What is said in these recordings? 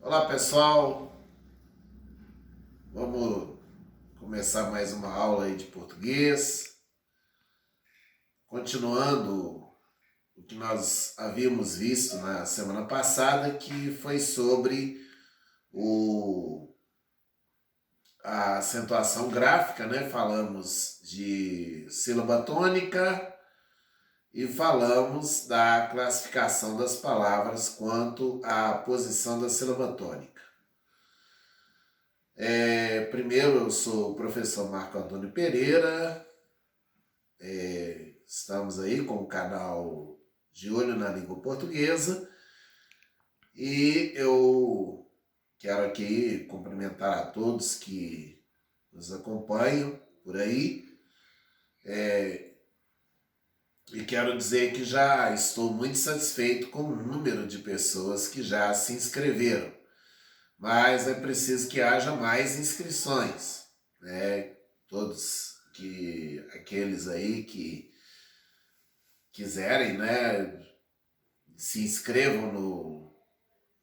Olá pessoal, vamos começar mais uma aula aí de português, continuando o que nós havíamos visto na semana passada, que foi sobre a acentuação gráfica, né? Falamos de sílaba tônica e falamos da classificação das palavras quanto à posição da sílaba tônica. Primeiro, eu sou o professor Marco Antônio Pereira, estamos aí com o canal De Olho na Língua Portuguesa e eu quero aqui cumprimentar a todos que nos acompanham por aí e quero dizer que já estou muito satisfeito com o número de pessoas que já se inscreveram, mas é preciso que haja mais inscrições, né? Aqueles aí que quiserem, né, se inscrevam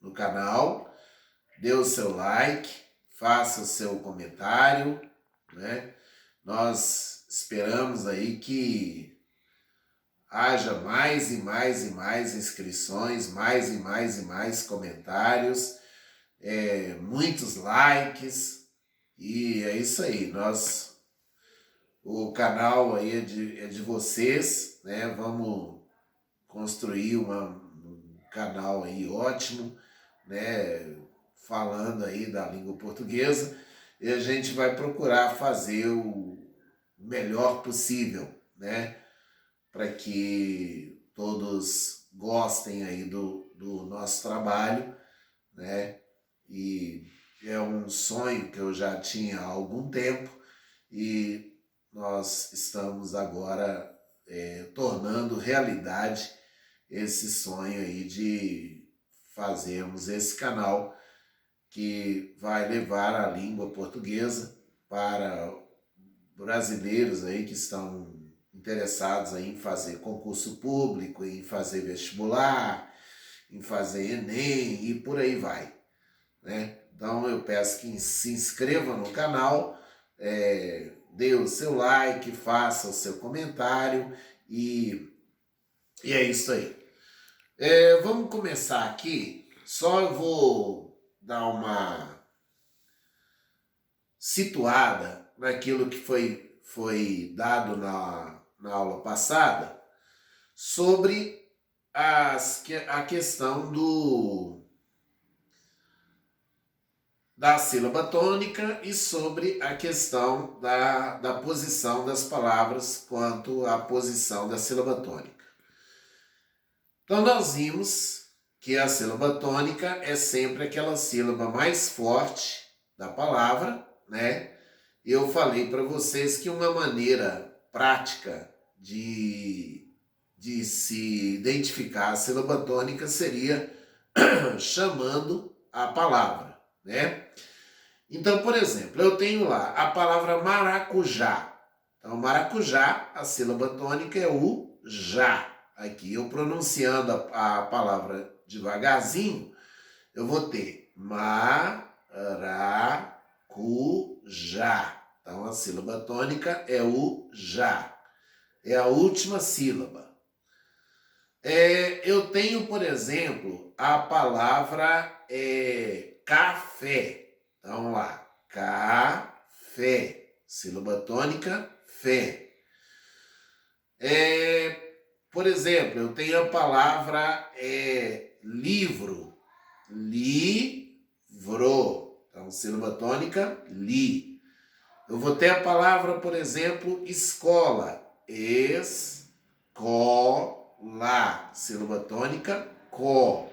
no canal, dê o seu like, faça o seu comentário, né? Nós esperamos aí que haja mais e mais e mais inscrições, mais e mais e mais comentários, muitos likes, e é isso aí. O canal aí é de vocês, né? Vamos construir um canal aí ótimo, né? Falando aí da língua portuguesa, e a gente vai procurar fazer o melhor possível, né? Para que todos gostem aí do nosso trabalho, né? E é um sonho que eu já tinha há algum tempo e nós estamos agora tornando realidade esse sonho aí de fazermos esse canal que vai levar a língua portuguesa para brasileiros aí que estão interessados aí em fazer concurso público, em fazer vestibular, em fazer Enem e por aí vai, né? Então eu peço que se inscreva no canal, dê o seu like, faça o seu comentário e é isso aí. Vamos começar aqui, só eu vou dar uma situada naquilo que foi dado na aula passada sobre a questão da sílaba tônica e sobre a questão da posição das palavras quanto à posição da sílaba tônica. Então nós vimos que a sílaba tônica é sempre aquela sílaba mais forte da palavra, né? Eu falei para vocês que uma maneira prática de se identificar a sílaba tônica seria chamando a palavra, né? Então, por exemplo, eu tenho lá a palavra maracujá. Então, maracujá, a sílaba tônica é o já. Aqui, eu pronunciando a palavra devagarzinho, eu vou ter maracujá. Então, a sílaba tônica é o já. É a última sílaba. Eu tenho, por exemplo, a palavra café. Então, vamos lá. Café. Sílaba tônica, fé. Por exemplo, eu tenho a palavra livro. Livro. Então, sílaba tônica, li. Eu vou ter a palavra, por exemplo, escola. Escola. Sílaba tônica, co.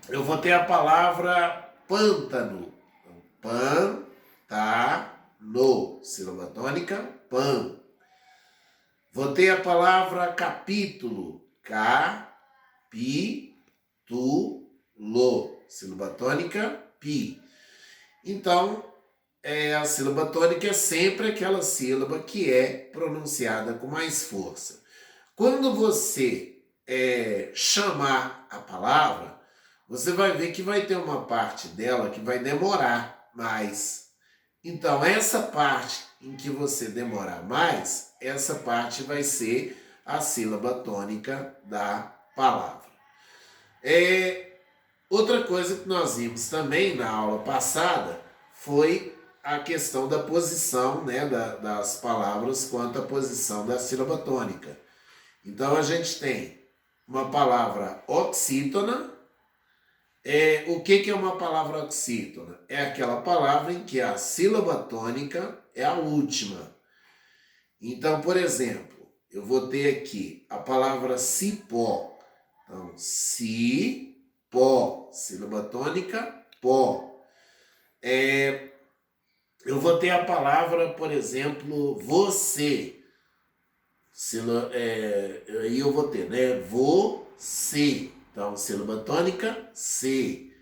Eu vou ter a palavra pântano. Pantano. Sílaba tônica, pan. Vou ter a palavra capítulo. Capítulo. Sílaba tônica, pi. Então, a sílaba tônica é sempre aquela sílaba que é pronunciada com mais força. Quando você chamar a palavra, você vai ver que vai ter uma parte dela que vai demorar mais. Então, essa parte em que você demorar mais, essa parte vai ser a sílaba tônica da palavra. Outra coisa que nós vimos também na aula passada foi a questão da posição, né, das palavras quanto à posição da sílaba tônica. Então, a gente tem uma palavra oxítona. O que é uma palavra oxítona? É aquela palavra em que a sílaba tônica é a última. Então, por exemplo, eu vou ter aqui a palavra cipó. Então, cipó, sílaba tônica, pó. Eu vou ter a palavra, por exemplo, você. Aí eu vou ter, né? Você. Então, sílaba tônica, se.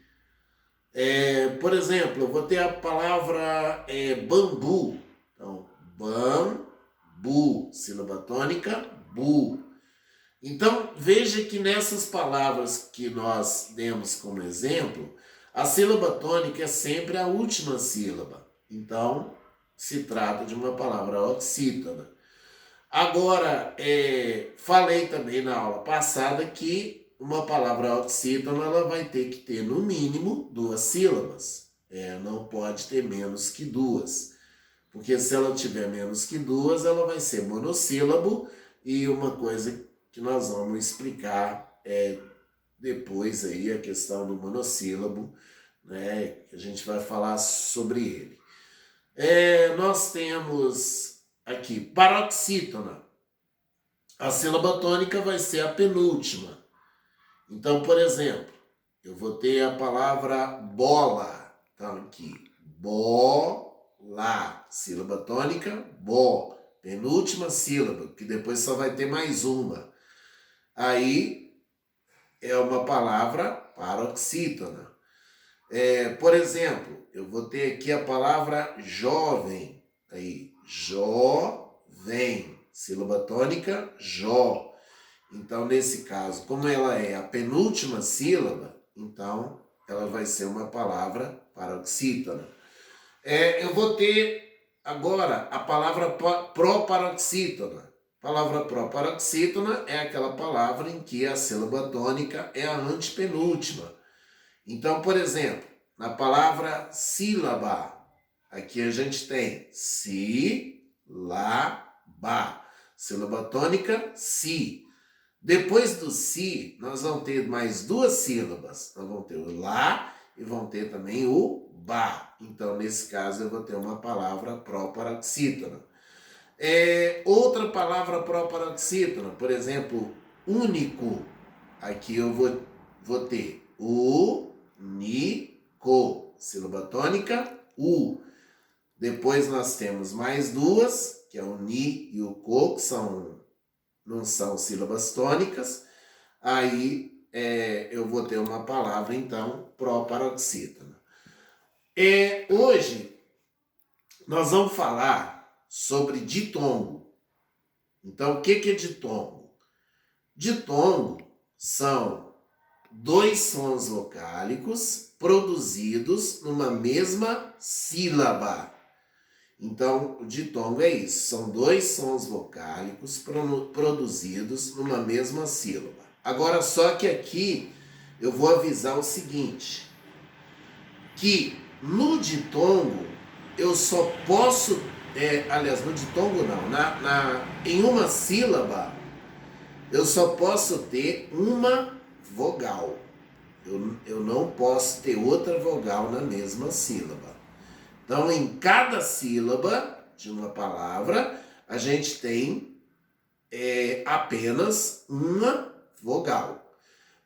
Por exemplo, eu vou ter a palavra bambu. Então, bambu, sílaba tônica, bu. Então, veja que nessas palavras que nós demos como exemplo, a sílaba tônica é sempre a última sílaba. Então, se trata de uma palavra oxítona. Agora, falei também na aula passada que uma palavra oxítona ela vai ter que ter no mínimo 2 sílabas. Não pode ter menos que 2. Porque se ela tiver menos que 2, ela vai ser monossílabo, e uma coisa que nós vamos explicar depois aí, a questão do monossílabo, né? A gente vai falar sobre ele. Nós temos aqui paroxítona. A sílaba tônica vai ser a penúltima. Então, por exemplo, eu vou ter a palavra bola. Então, aqui, bola, sílaba tônica, bo, penúltima sílaba, que depois só vai ter mais uma. Aí, é uma palavra paroxítona. Por exemplo, eu vou ter aqui a palavra jovem. Aí, jovem, sílaba tônica, jó. Então, nesse caso, como ela é a penúltima sílaba, então ela vai ser uma palavra paroxítona. Eu vou ter agora a palavra proparoxítona. A palavra proparoxítona é aquela palavra em que a sílaba tônica é a antepenúltima. Então, por exemplo, na palavra sílaba, aqui a gente tem sílaba, sílaba tônica, si. Depois do si, nós vamos ter mais 2 sílabas. Nós vamos ter o lá e vamos ter também o ba. Então, nesse caso, eu vou ter uma palavra proparoxítona. Outra palavra proparoxítona, por exemplo, único. Aqui eu vou ter único, sílaba tônica, u. Depois nós temos mais 2, que é o ni e o co, que não são sílabas tônicas. Aí eu vou ter uma palavra, então, proparoxítona. Hoje nós vamos falar sobre ditongo. Então, o que é ditongo? Ditongo são 2 sons vocálicos produzidos numa mesma sílaba. Então, o ditongo é isso. São 2 sons vocálicos produzidos numa mesma sílaba. Agora, só que aqui eu vou avisar o seguinte, que no ditongo eu só posso, no ditongo não, em uma sílaba eu só posso ter uma vogal. Eu não posso ter outra vogal na mesma sílaba. Então, em cada sílaba de uma palavra, a gente tem apenas uma vogal.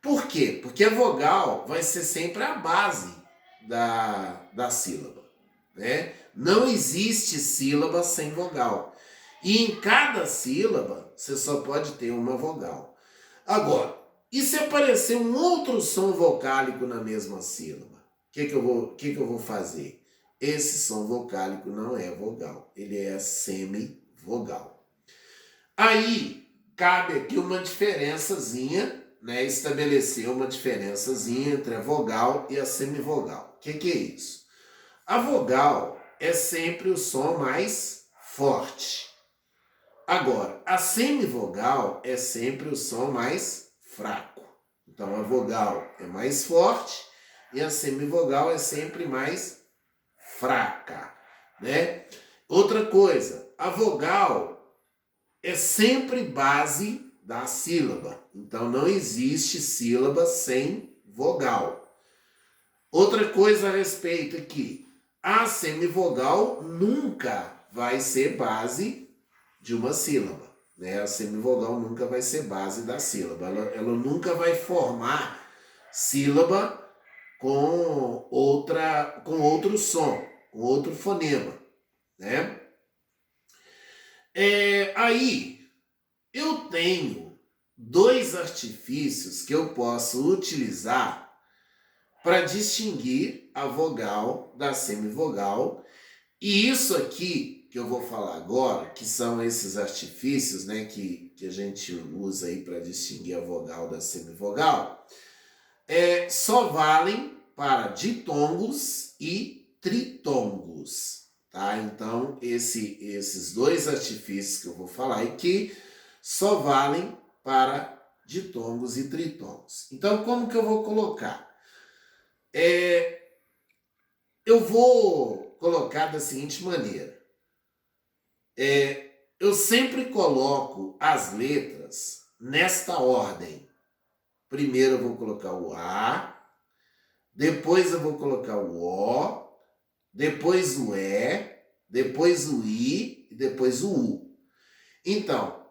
Por quê? Porque a vogal vai ser sempre a base da sílaba, né? Não existe sílaba sem vogal. E em cada sílaba, você só pode ter uma vogal. Agora, e se aparecer um outro som vocálico na mesma sílaba? O que eu vou fazer? Esse som vocálico não é vogal, ele é semivogal. Aí, cabe aqui uma diferençazinha, né, estabelecer uma diferençazinha entre a vogal e a semivogal. O que é isso? A vogal é sempre o som mais forte. Agora, a semivogal é sempre o som mais fraco. Então, a vogal é mais forte e a semivogal é sempre mais fraca, né? Outra coisa, a vogal é sempre base da sílaba. Então, não existe sílaba sem vogal. Outra coisa a respeito aqui, a semivogal nunca vai ser base de uma sílaba, né? A semivogal nunca vai ser base da sílaba. Ela nunca vai formar sílaba com outro som, com outro fonema, né? Aí eu tenho dois artifícios que eu posso utilizar para distinguir a vogal da semivogal. E isso aqui que eu vou falar agora, que são esses artifícios, né, que a gente usa aí para distinguir a vogal da semivogal, só valem para ditongos e tritongos, tá? Então, esses dois artifícios que eu vou falar aqui só valem para ditongos e tritongos. Então, como que eu vou colocar? Eu vou colocar da seguinte maneira. Eu sempre coloco as letras nesta ordem. Primeiro eu vou colocar o A, depois eu vou colocar o O, depois o E, depois o I e depois o U. Então,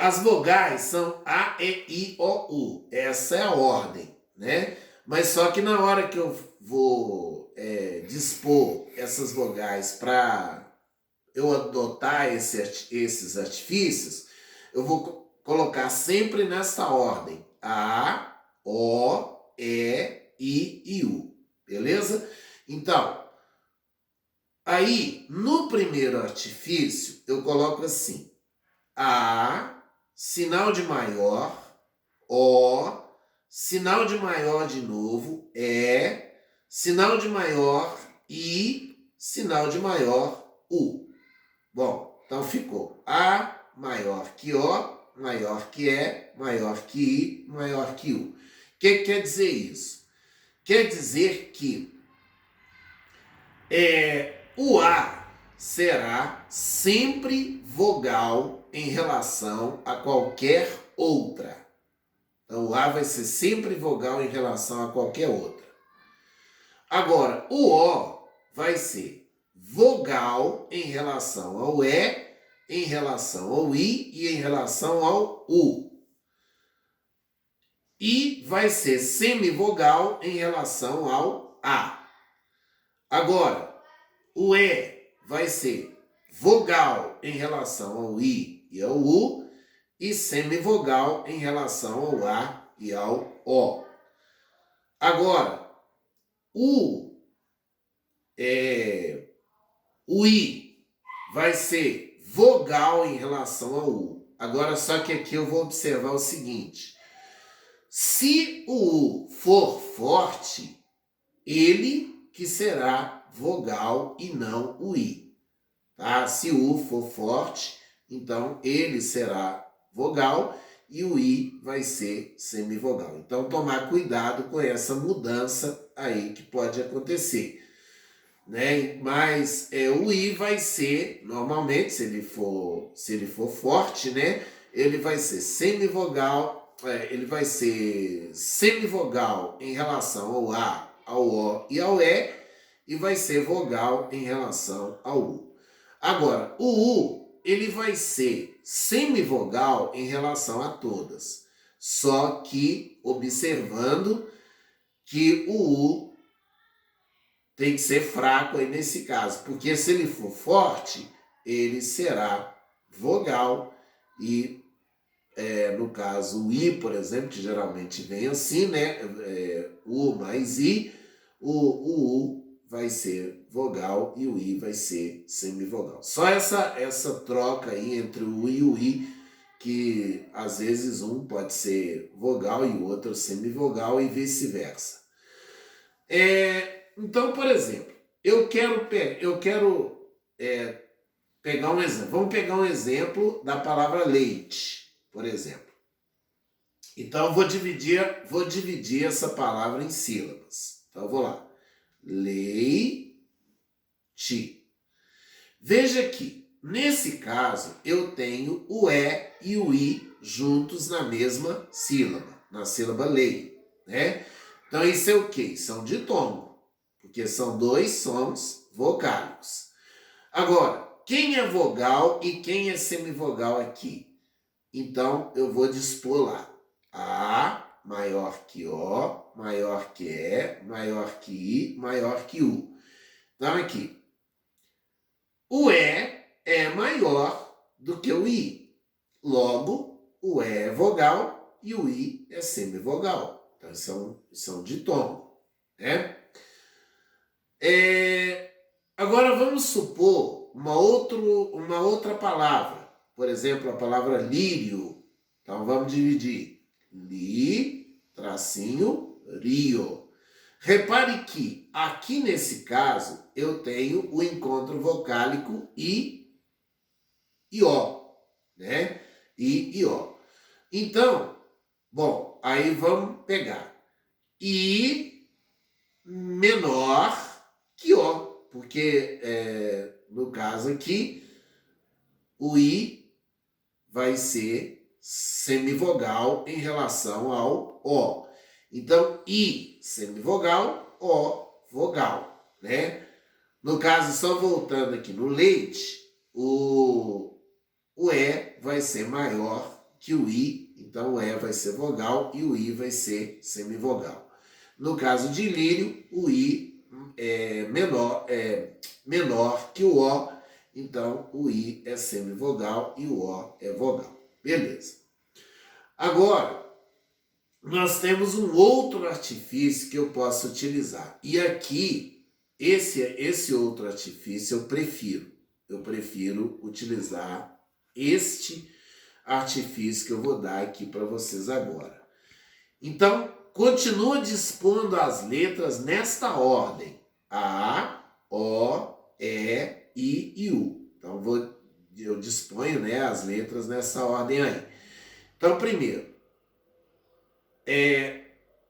as vogais são A, E, I, O, U. Essa é a ordem, né? Mas só que na hora que eu vou dispor essas vogais para eu adotar esses artifícios, eu vou colocar sempre nessa ordem. A, O, E, I e U. Beleza? Então, aí, no primeiro artifício, eu coloco assim. A, sinal de maior, O, sinal de maior de novo, E, sinal de maior, I, sinal de maior, U. Bom, então ficou A maior que O, maior que E, maior que I, maior que U. O que quer dizer isso? Quer dizer que o A será sempre vogal em relação a qualquer outra. Então, o A vai ser sempre vogal em relação a qualquer outra. Agora, o O vai ser vogal em relação ao E, em relação ao I e em relação ao U. E vai ser semivogal em relação ao A. Agora, o E vai ser vogal em relação ao I e ao U e semivogal em relação ao A e ao O. Agora, o I vai ser vogal em relação ao U. Agora, só que aqui eu vou observar o seguinte. Se o U for forte, ele que será vogal e não o I. Tá? Se o U for forte, então ele será vogal e o I vai ser semivogal. Então, tomar cuidado com essa mudança aí que pode acontecer. Né? Mas o I vai ser, normalmente, se ele for forte, né? Ele vai ser semivogal, ele vai ser semivogal em relação ao A, ao O e ao E vai ser vogal em relação ao U. Agora, o U, ele vai ser semivogal em relação a todas, só que observando que o U tem que ser fraco aí nesse caso, porque se ele for forte, ele será vogal e, no caso, o I, por exemplo, que geralmente vem assim, né? U mais I, o U vai ser vogal e o I vai ser semivogal. Só essa troca aí entre o U e o I que às vezes um pode ser vogal e o outro semivogal e vice-versa. Então, por exemplo, eu quero pegar um exemplo. Vamos pegar um exemplo da palavra leite, por exemplo. Então, eu vou dividir essa palavra em sílabas. Então, eu vou lá. Leite. Veja que, nesse caso, eu tenho o E e o I juntos na mesma sílaba, na sílaba lei, né? Então, isso é o quê? São ditongo, porque são dois sons vocálicos. Agora, quem é vogal e quem é semivogal aqui? Então, eu vou dispor lá. A maior que O, maior que E, maior que I, maior que U. Então, aqui. O E é maior do que o I. Logo, o E é vogal e o I é semivogal. Então, são ditongo, né? Agora, vamos supor uma outra palavra. Por exemplo, a palavra lírio. Então, vamos dividir. Li, tracinho, rio. Repare que, aqui nesse caso, eu tenho o encontro vocálico I e O, né? I e O. Então, bom, aí vamos pegar I menor que O, porque no caso aqui, o I vai ser semivogal em relação ao O. Então, I semivogal, O vogal, né? No caso, só voltando aqui no leite, o E vai ser maior que o I, então o E vai ser vogal e o I vai ser semivogal. No caso de lírio, o I é menor que o O, então o I é semivogal e o O é vogal. Beleza. Agora, nós temos um outro artifício que eu posso utilizar. E aqui, esse outro artifício eu prefiro. Eu prefiro utilizar este artifício que eu vou dar aqui para vocês agora. Então, continua dispondo as letras nesta ordem. A, O, E, I e U. Então, eu disponho, né, as letras nessa ordem aí. Então, primeiro,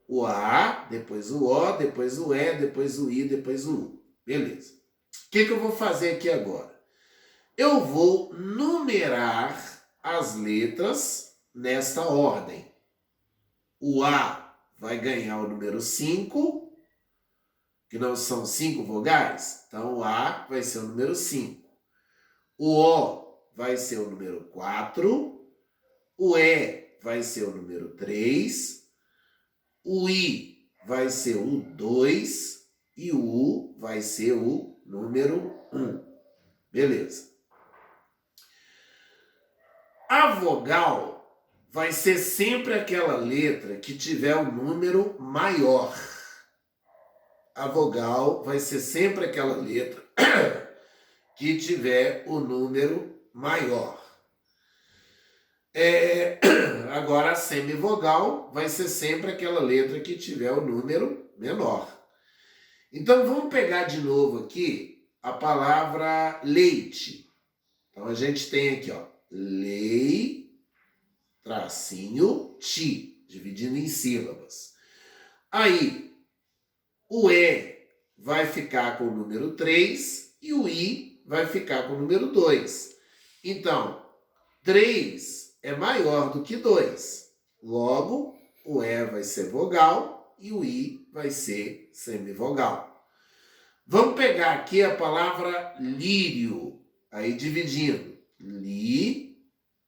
o A, depois o O, depois o E, depois o I, depois o U. Beleza. O que eu vou fazer aqui agora? Eu vou numerar as letras nesta ordem. O A vai ganhar o número 5, que não são 5 vogais. Então, o A vai ser o número 5. O O vai ser o número 4. O E vai ser o número 3. O I vai ser o 2 e o U vai ser o número 1. Beleza. A vogal vai ser sempre aquela letra que tiver o número maior. A vogal vai ser sempre aquela letra que tiver o número maior. Agora, a semivogal vai ser sempre aquela letra que tiver o número menor. Então, vamos pegar de novo aqui a palavra leite. Então, a gente tem aqui, ó, lei, tracinho, ti, dividindo em sílabas. Aí, o E vai ficar com o número 3 e o I vai ficar com o número 2. Então, 3 é maior do que 2. Logo, o E vai ser vogal e o I vai ser semivogal. Vamos pegar aqui a palavra lírio, aí dividindo. Li,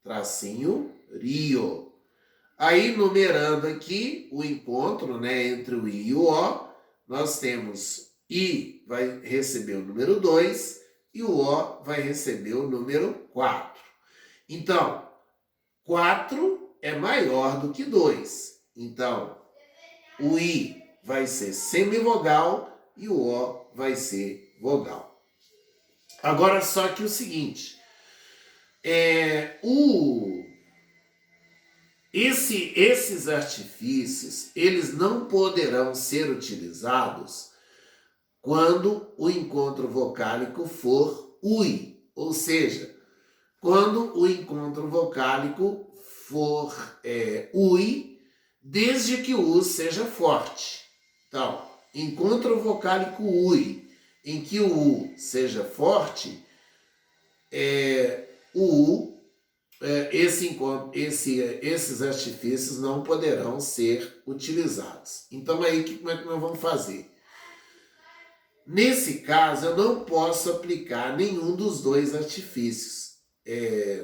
tracinho, rio. Aí, numerando aqui o encontro, né, entre o I e o O, nós temos I vai receber o número 2 e o O vai receber o número 4. Então, 4 é maior do que 2. Então, o I vai ser semivogal e o O vai ser vogal. Agora, só que o seguinte, Esses artifícios, eles não poderão ser utilizados quando o encontro vocálico for ui, ou seja, quando o encontro vocálico for ui, desde que o u seja forte. Então, encontro vocálico ui, em que o u seja forte, o u, esses artifícios não poderão ser utilizados. Então, aí, como é que nós vamos fazer? Nesse caso, eu não posso aplicar nenhum dos dois artifícios.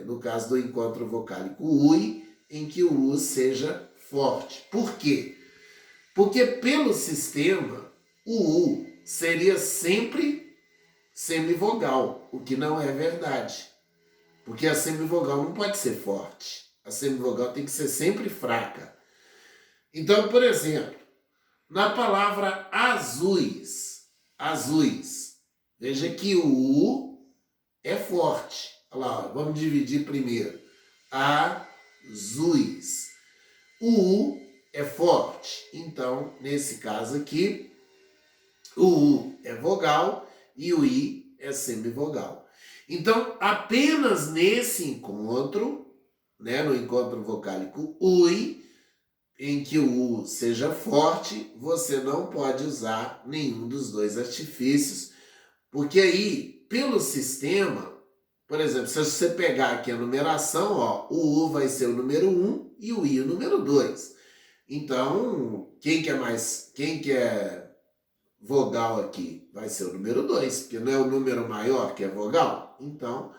No caso do encontro vocálico ui, em que o u seja forte. Por quê? Porque pelo sistema, o u seria sempre semivogal, o que não é verdade. Porque a semivogal não pode ser forte. A semivogal tem que ser sempre fraca. Então, por exemplo, na palavra azuis, veja que o U é forte. Olha lá, vamos dividir primeiro. Azuis. O U é forte. Então, nesse caso aqui, o U é vogal e o I é semivogal. Então, apenas nesse encontro, no encontro vocálico ui, em que o U seja forte, você não pode usar nenhum dos dois artifícios, porque aí, pelo sistema, por exemplo, se você pegar aqui a numeração, o U vai ser o número 1 e o I o número 2. Então, quem que é vogal aqui? Vai ser o número 2, porque não é o número maior que é vogal? Então,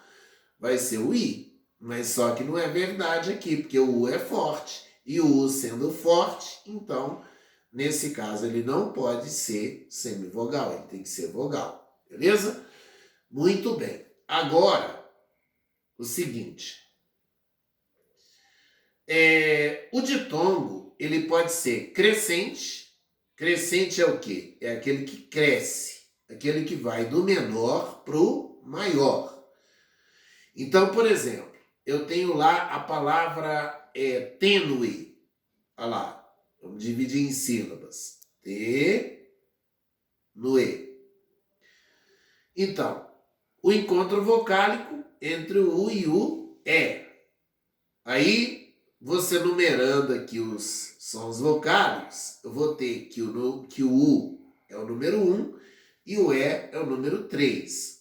vai ser o I. Mas só que não é verdade aqui, porque o U é forte. E o U sendo forte, então, nesse caso, ele não pode ser semivogal, ele tem que ser vogal. Beleza? Muito bem. Agora, o seguinte. O ditongo, ele pode ser crescente. Crescente é o quê? É aquele que cresce. Aquele que vai do menor para o maior. Então, por exemplo, eu tenho lá a palavra tênue. Olha lá, vamos dividir em sílabas. Tênue. Então, o encontro vocálico entre o U e o E. Aí, você numerando aqui os sons vocálicos, eu vou ter que o U é o número 1 e o E é o número 3.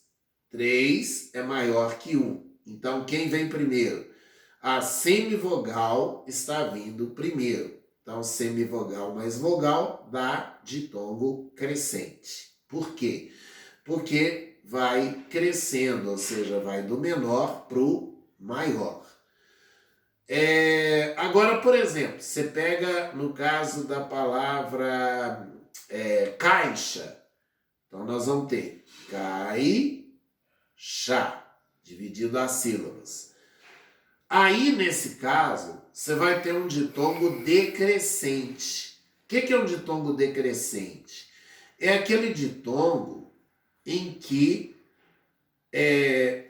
3 é maior que 1. Então, quem vem primeiro? A semivogal está vindo primeiro. Então, semivogal mais vogal dá ditongo crescente. Por quê? Porque vai crescendo, ou seja, vai do menor para o maior. Agora, por exemplo, você pega no caso da palavra caixa. Então, nós vamos ter caixa, dividido as sílabas. Aí, nesse caso, você vai ter um ditongo decrescente. O que é um ditongo decrescente? É aquele ditongo em que é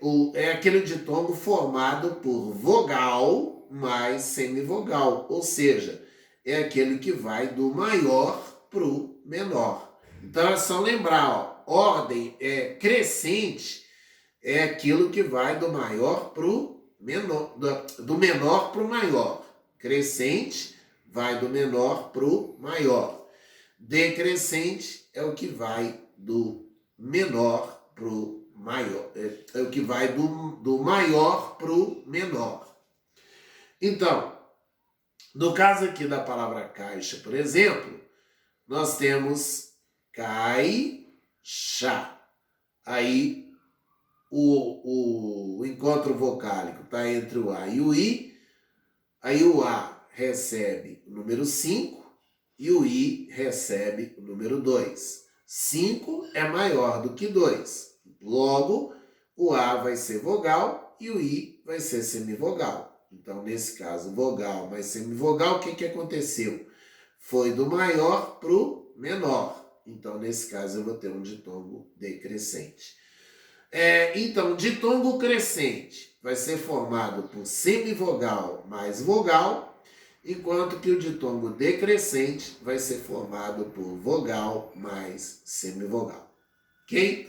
aquele ditongo formado por vogal mais semivogal, ou seja, é aquele que vai do maior para o menor. Então é só lembrar, ordem crescente é aquilo que vai do maior para o menor, do menor para o maior. Crescente vai do menor para o maior. Decrescente é o que vai do menor para o maior. É o que vai do maior para o menor. Então, no caso aqui da palavra caixa, por exemplo, nós temos caixa. Aí o encontro vocálico está entre o A e o I. Aí o A recebe o número 5 e o I recebe o número 2. 5 é maior do que 2. Logo, o A vai ser vogal e o I vai ser semivogal. Então, nesse caso, vogal mais semivogal, o que aconteceu? Foi do maior para o menor. Então, nesse caso, eu vou ter um ditongo decrescente. Então, ditongo crescente vai ser formado por semivogal mais vogal enquanto que o ditongo decrescente vai ser formado por vogal mais semivogal. Ok?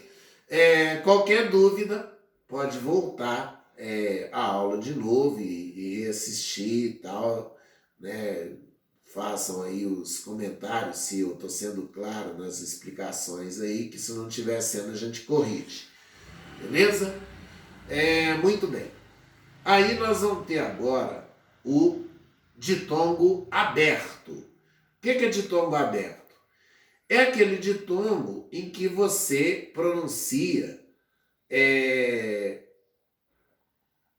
Qualquer dúvida, pode voltar a aula de novo e assistir e tal, né? Façam aí os comentários se eu estou sendo claro nas explicações aí, que se não estiver sendo a gente corrige. Beleza? Muito bem. Aí nós vamos ter agora o ditongo aberto. O que é ditongo aberto? É aquele ditongo em que você pronuncia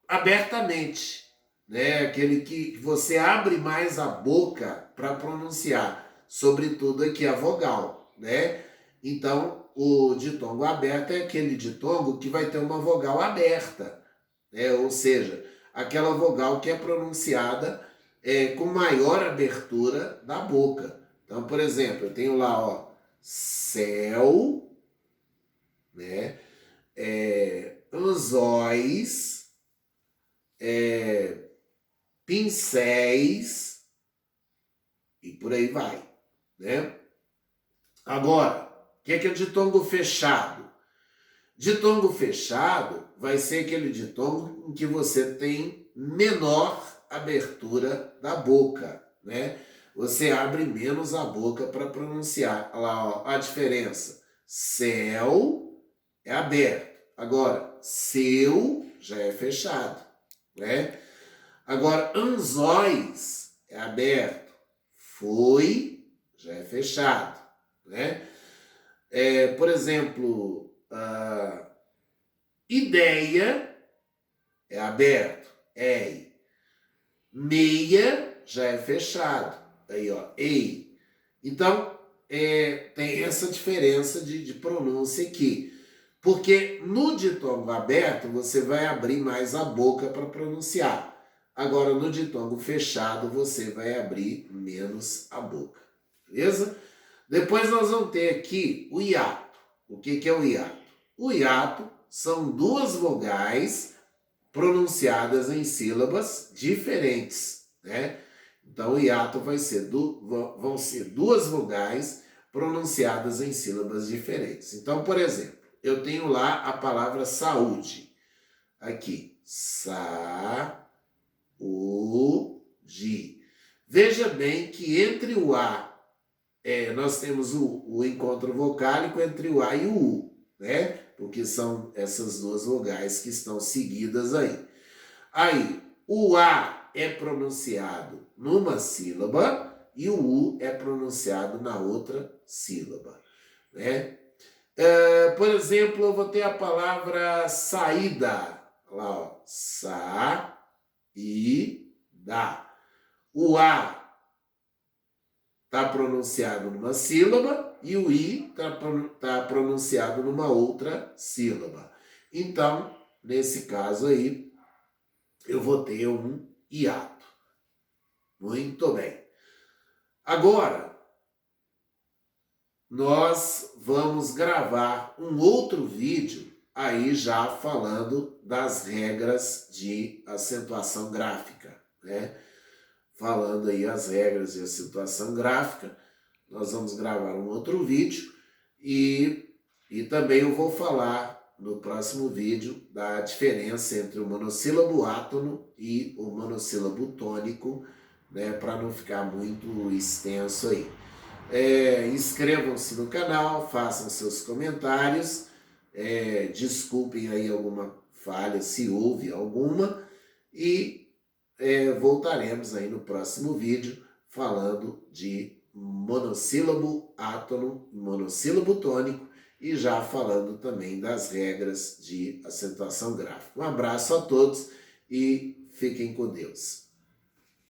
abertamente, né? Aquele que você abre mais a boca para pronunciar, sobretudo aqui a vogal, né? Então, o ditongo aberto é aquele ditongo que vai ter uma vogal aberta, né? Ou seja, aquela vogal que é pronunciada com maior abertura da boca. Então, por exemplo, eu tenho lá, ó, céu, né? Anzóis, pincéis e por aí vai, né? Agora, o que é ditongo fechado? Ditongo fechado vai ser aquele ditongo em que você tem menor abertura da boca, né? Você abre menos a boca para pronunciar. Olha lá, ó, a diferença. Céu é aberto. Agora, seu já é fechado, né? Agora, anzóis é aberto. Foi já é fechado, né? Por exemplo, ideia é aberto. Meia já é fechado. Aí, ó, ei. Então, tem essa diferença de pronúncia aqui. Porque no ditongo aberto, você vai abrir mais a boca para pronunciar. Agora, no ditongo fechado, você vai abrir menos a boca. Beleza? Depois nós vamos ter aqui o hiato. O que é o hiato? O hiato são duas vogais pronunciadas em sílabas diferentes, né? Então, o hiato vão ser duas vogais pronunciadas em sílabas diferentes. Então, por exemplo, eu tenho lá a palavra saúde. Aqui, sa-u-de. Veja bem que entre o A, nós temos o encontro vocálico entre o A e o U, né? Porque são essas duas vogais que estão seguidas aí. Aí, o A é pronunciado numa sílaba e o U é pronunciado na outra sílaba, né? Por exemplo, eu vou ter a palavra saída. Olha lá, ó. Sa-i-da. O A está pronunciado numa sílaba e o I está pronunciado numa outra sílaba. Então, nesse caso aí, eu vou ter um hiato. Muito bem. Agora, nós vamos gravar um outro vídeo aí já falando das regras de acentuação gráfica, né? Falando aí as regras de acentuação gráfica, nós vamos gravar um outro vídeo e também eu vou falar no próximo vídeo da diferença entre o monossílabo átono e o monossílabo tônico, né, para não ficar muito extenso aí. Inscrevam-se no canal, façam seus comentários, desculpem aí alguma falha, se houve alguma, e voltaremos aí no próximo vídeo falando de monossílabo átono, monossílabo tônico e já falando também das regras de acentuação gráfica. Um abraço a todos e fiquem com Deus.